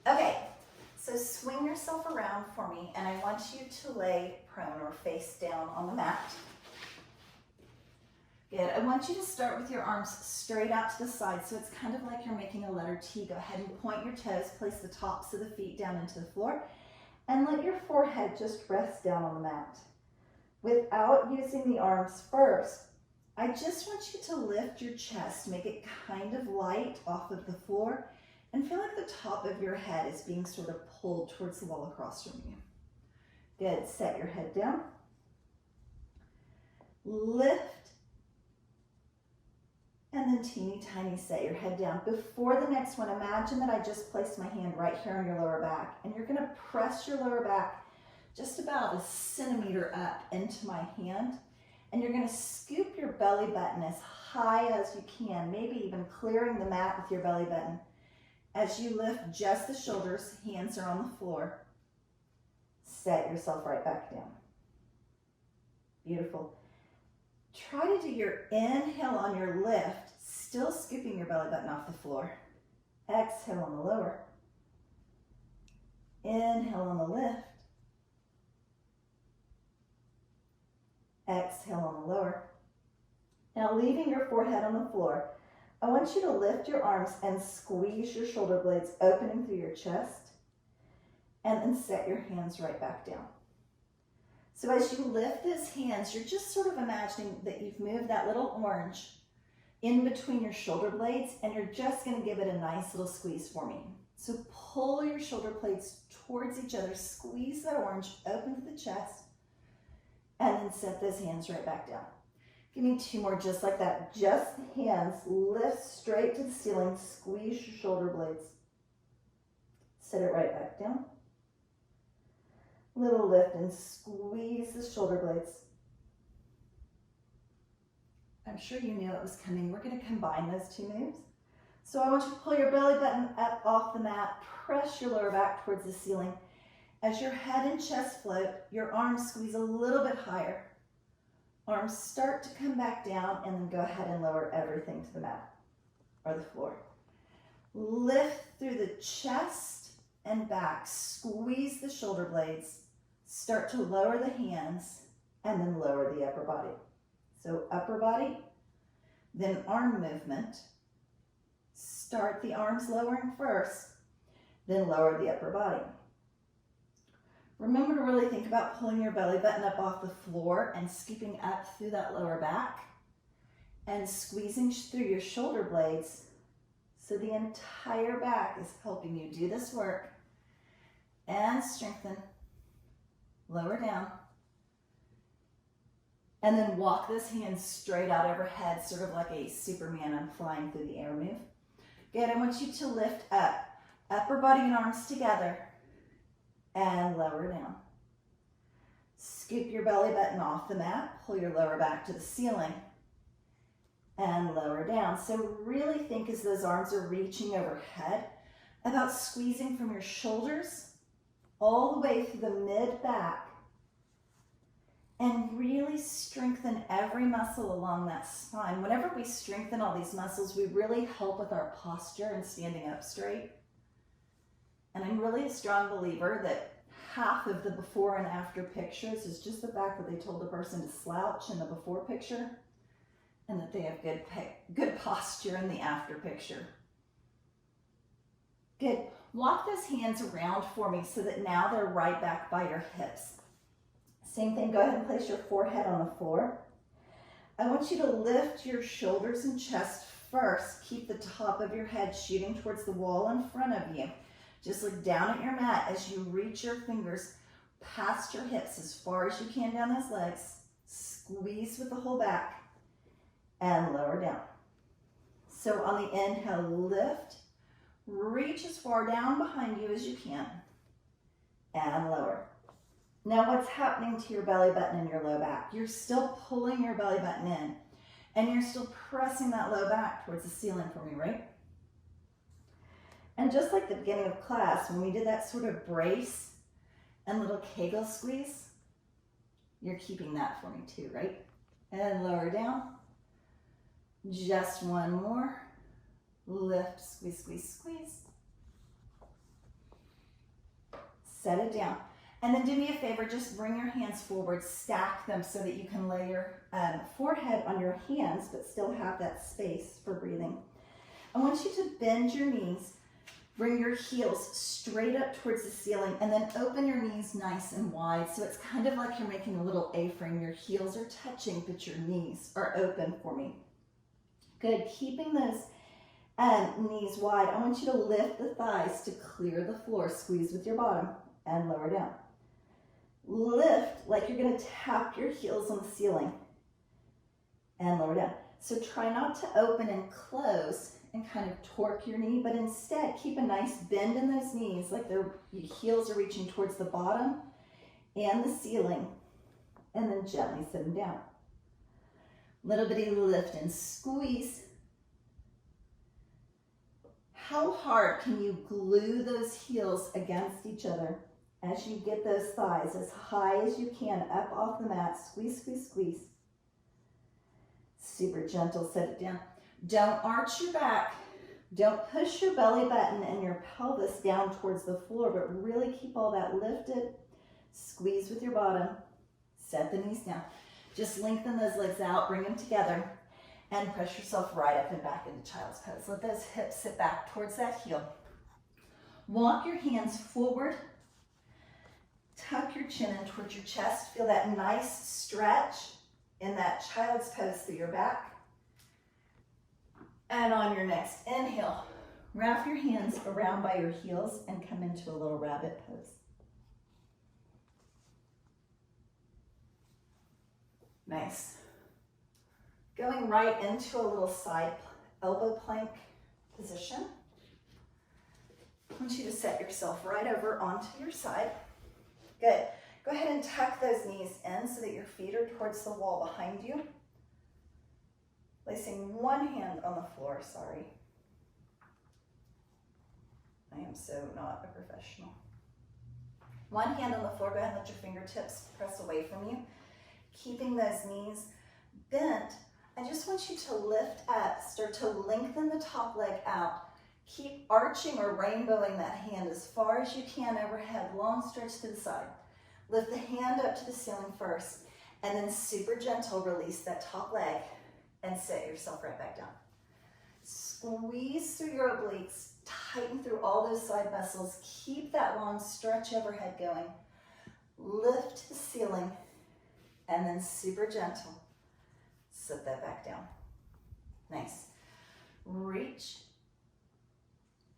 Okay, so swing yourself around for me, and I want you to lay prone or face down on the mat. Good. I want you to start with your arms straight out to the side, so it's kind of like you're making a letter T. Go ahead and point your toes, place the tops of the feet down into the floor, and let your forehead just rest down on the mat. Without using the arms first, I just want you to lift your chest, make it kind of light off of the floor, and feel like the top of your head is being sort of pulled towards the wall across from you. Good. Set your head down. Lift. And then teeny tiny set your head down. Before the next one, imagine that I just placed my hand right here on your lower back, and you're gonna press your lower back just about a centimeter up into my hand, and you're gonna scoop your belly button as high as you can, maybe even clearing the mat with your belly button. As you lift just the shoulders, hands are on the floor, set yourself right back down. Beautiful. Try to do your inhale on your lift, still scooping your belly button off the floor. Exhale on the lower. Inhale on the lift. Exhale on the lower. Now, leaving your forehead on the floor, I want you to lift your arms and squeeze your shoulder blades, opening through your chest, and then set your hands right back down. So as you lift those hands, you're just sort of imagining that you've moved that little orange in between your shoulder blades, and you're just going to give it a nice little squeeze for me. So pull your shoulder blades towards each other, squeeze that orange, open to the chest, and then set those hands right back down. Give me two more just like that. Just hands, lift straight to the ceiling, squeeze your shoulder blades. Set it right back down. Little lift and squeeze the shoulder blades. I'm sure you knew it was coming. We're going to combine those two moves. So I want you to pull your belly button up off the mat, press your lower back towards the ceiling. As your head and chest float, your arms squeeze a little bit higher. Arms start to come back down, and then go ahead and lower everything to the mat or the floor. Lift through the chest and back, squeeze the shoulder blades, start to lower the hands, and then lower the upper body. So upper body, then arm movement. Start the arms lowering first, then lower the upper body. Remember to really think about pulling your belly button up off the floor and scooping up through that lower back and squeezing through your shoulder blades so the entire back is helping you do this work. And strengthen, lower down, and then walk those hands straight out overhead, sort of like a Superman on flying through the air move. Good. I want you to lift up, upper body and arms together, and lower down. Scoop your belly button off the mat, pull your lower back to the ceiling, and lower down. So really think as those arms are reaching overhead about squeezing from your shoulders all the way through the mid-back, and really strengthen every muscle along that spine. Whenever we strengthen all these muscles, we really help with our posture and standing up straight. And I'm really a strong believer that half of the before and after pictures is just the fact that they told the person to slouch in the before picture, and that they have good posture in the after picture. Good. Walk those hands around for me so that now they're right back by your hips. Same thing, go ahead and place your forehead on the floor. I want you to lift your shoulders and chest first. Keep the top of your head shooting towards the wall in front of you. Just look down at your mat as you reach your fingers past your hips as far as you can down those legs. Squeeze with the whole back and lower down. So on the inhale, lift. Reach as far down behind you as you can, and lower. Now what's happening to your belly button and your low back? You're still pulling your belly button in, and you're still pressing that low back towards the ceiling for me, right? And just like the beginning of class, when we did that sort of brace and little Kegel squeeze, you're keeping that for me too, right? And lower down. Just one more. Lift, squeeze, squeeze, squeeze. set it down. And then do me a favor, just bring your hands forward, stack them so that you can lay your forehead on your hands, but still have that space for breathing. I want you to bend your knees, bring your heels straight up towards the ceiling, and then open your knees nice and wide. So it's kind of like you're making a little A-frame. Your heels are touching, but your knees are open for me. Good, keeping those knees wide. I want you to lift the thighs to clear the floor. Squeeze with your bottom and lower down. Lift like you're going to tap your heels on the ceiling and lower down. So try not to open and close and kind of torque your knee, but instead keep a nice bend in those knees, like your heels are reaching towards the bottom and the ceiling, and then gently sit them down. Little bitty lift and squeeze. How hard can you glue those heels against each other as you get those thighs as high as you can up off the mat? Squeeze, squeeze, squeeze. Super gentle, set it down. Don't arch your back. Don't push your belly button and your pelvis down towards the floor, but really keep all that lifted. Squeeze with your bottom. Set the knees down. Just lengthen those legs out, bring them together, and press yourself right up and back into child's pose. Let those hips sit back towards that heel. Walk your hands forward. Tuck your chin in towards your chest. Feel that nice stretch in that child's pose through your back. And on your next inhale, wrap your hands around by your heels and come into a little rabbit pose. Nice. Going right into a little side elbow plank position. I want you to set yourself right over onto your side. Good. Go ahead and tuck those knees in so that your feet are towards the wall behind you. Placing one hand on the floor, sorry. I am so not a professional. One hand on the floor, go ahead and let your fingertips press away from you. Keeping those knees bent, I just want you to lift up, start to lengthen the top leg out. Keep arching or rainbowing that hand as far as you can overhead, long stretch to the side. Lift the hand up to the ceiling first, and then super gentle, release that top leg and set yourself right back down. Squeeze through your obliques, tighten through all those side muscles. Keep that long stretch overhead going. Lift to the ceiling, and then super gentle, sit that back down. Nice. Reach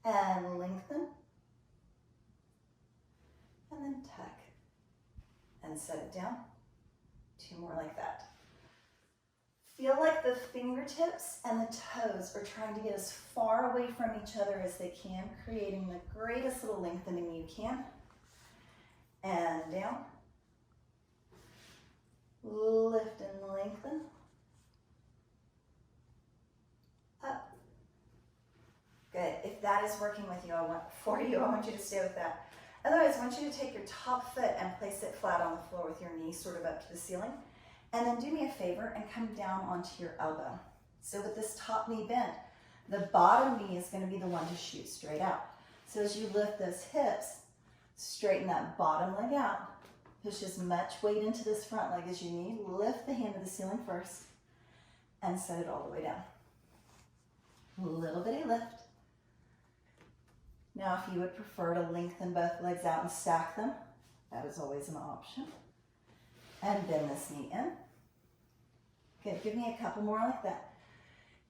and lengthen, and then tuck and set it down. Two more like that. Feel like the fingertips and the toes are trying to get as far away from each other as they can, creating the greatest little lengthening you can. And down. Lift and lengthen. Up. Good. If that is working with you, I want you to stay with that. Otherwise, I want you to take your top foot and place it flat on the floor with your knee sort of up to the ceiling. And then do me a favor and come down onto your elbow. So with this top knee bent, the bottom knee is going to be the one to shoot straight out. So as you lift those hips, straighten that bottom leg out. Push as much weight into this front leg as you need. Lift the hand to the ceiling first and set it all the way down. Little bitty lift. Now, if you would prefer to lengthen both legs out and stack them, that is always an option. And bend this knee in. Good, give me a couple more like that.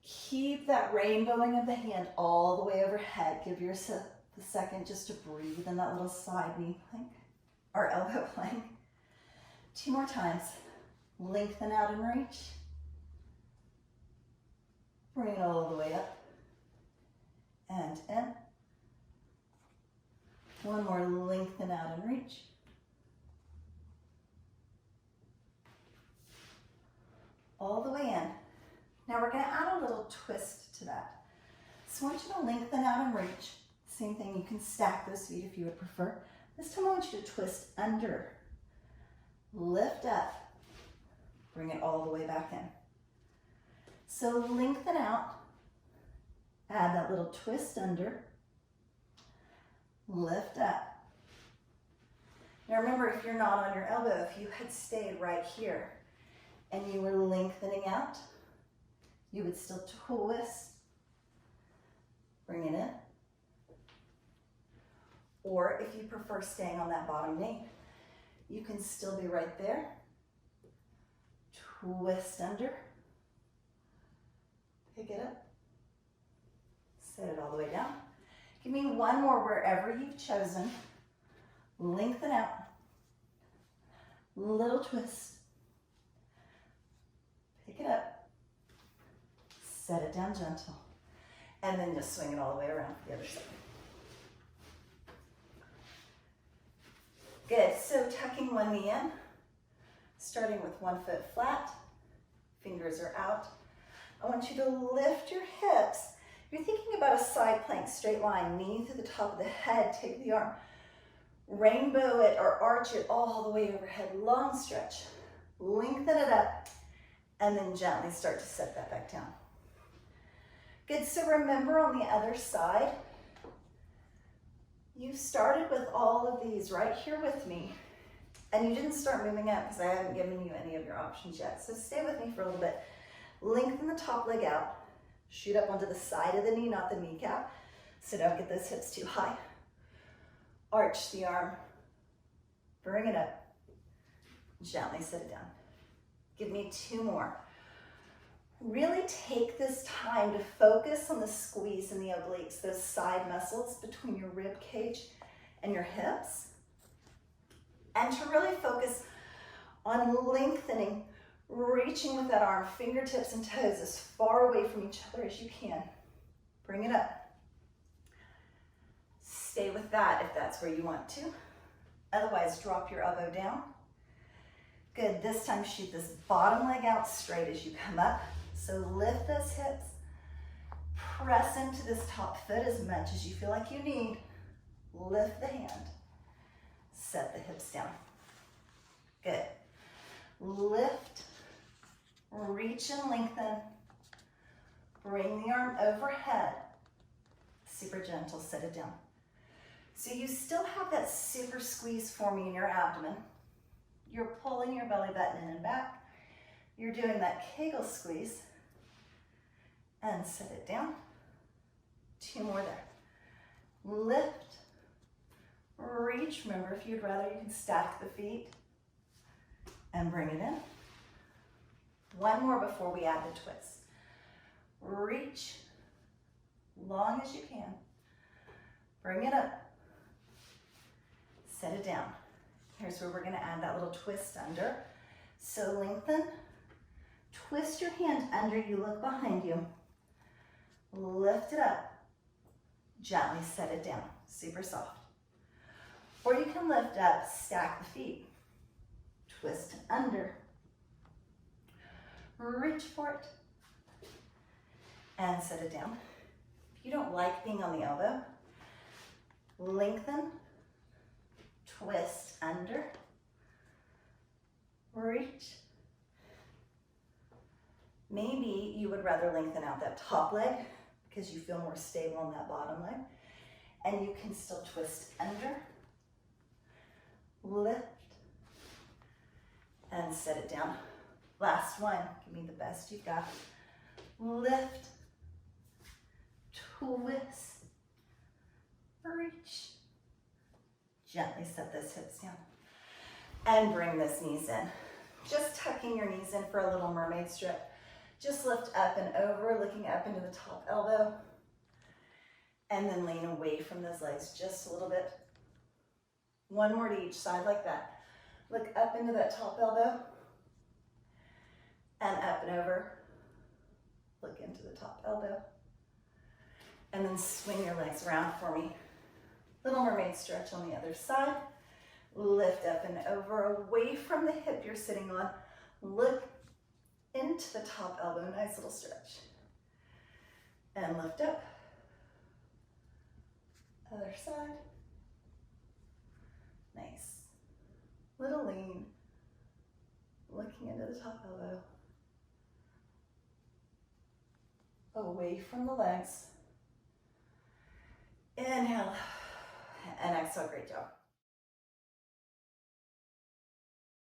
Keep that rainbowing of the hand all the way overhead. Give yourself a second just to breathe in that little side knee plank, or elbow plank. Two more times. Lengthen out and reach. Bring it all the way up. And in. One more, lengthen out and reach. All the way in. Now we're going to add a little twist to that. So I want you to lengthen out and reach. Same thing, you can stack those feet if you would prefer. This time I want you to twist under. Lift up. Bring it all the way back in. So lengthen out. Add that little twist under. Lift up. Now remember, if you're not on your elbow, if you had stayed right here and you were lengthening out, you would still twist, bring it in. Or if you prefer staying on that bottom knee, you can still be right there. Twist under, pick it up, set it all the way down. Give me one more wherever you've chosen. Lengthen out, little twist, pick it up, set it down gentle, and then just swing it all the way around to the other side. Good, so tucking one knee in, starting with 1 foot flat, fingers are out. I want you to lift your hips. You're thinking about a side plank, straight line, knee through the top of the head, take the arm, rainbow it or arch it all the way overhead, long stretch. Lengthen it up, and then gently start to set that back down. Good, so remember on the other side, you started with all of these right here with me, and you didn't start moving up because I haven't given you any of your options yet. So stay with me for a little bit. Lengthen the top leg out, shoot up onto the side of the knee, not the kneecap, so don't get those hips too high. Arch the arm, bring it up, gently set it down. Give me 2 more. Really take this time to focus on the squeeze in the obliques, those side muscles between your rib cage and your hips. And to really focus on lengthening, reaching with that arm, fingertips and toes as far away from each other as you can. Bring it up. Stay with that if that's where you want to. Otherwise, drop your elbow down. Good, this time shoot this bottom leg out straight as you come up. So lift those hips, press into this top foot as much as you feel like you need. Lift the hand, set the hips down. Good. Lift, reach and lengthen. Bring the arm overhead. Super gentle, set it down. So you still have that super squeeze forming in your abdomen. You're pulling your belly button in and back. You're doing that Kegel squeeze. And set it down. 2 more there. Lift, reach. Remember, if you'd rather, you can stack the feet and bring it in. 1 more before we add the twist. Reach, long as you can. Bring it up. Set it down. Here's where we're gonna add that little twist under. So lengthen, twist your hand under you, look behind you. Lift it up, gently set it down, super soft. Or you can lift up, stack the feet, twist under, reach for it, and set it down. If you don't like being on the elbow, lengthen, twist under, reach. Maybe you would rather lengthen out that top leg because you feel more stable on that bottom leg. And you can still twist under, lift, and set it down. Last one, give me the best you've got. Lift, twist, reach. Gently set those hips down. And bring those knees in. Just tucking your knees in for a little mermaid strip. Just lift up and over, looking up into the top elbow. And then lean away from those legs just a little bit. 1 more to each side like that. Look up into that top elbow. And up and over. Look into the top elbow. And then swing your legs around for me. Little mermaid stretch on the other side. Lift up and over, away from the hip you're sitting on. Look into the top elbow, nice little stretch. And lift up. Other side. Nice. Little lean. Looking into the top elbow. Away from the legs. Inhale and exhale, great job.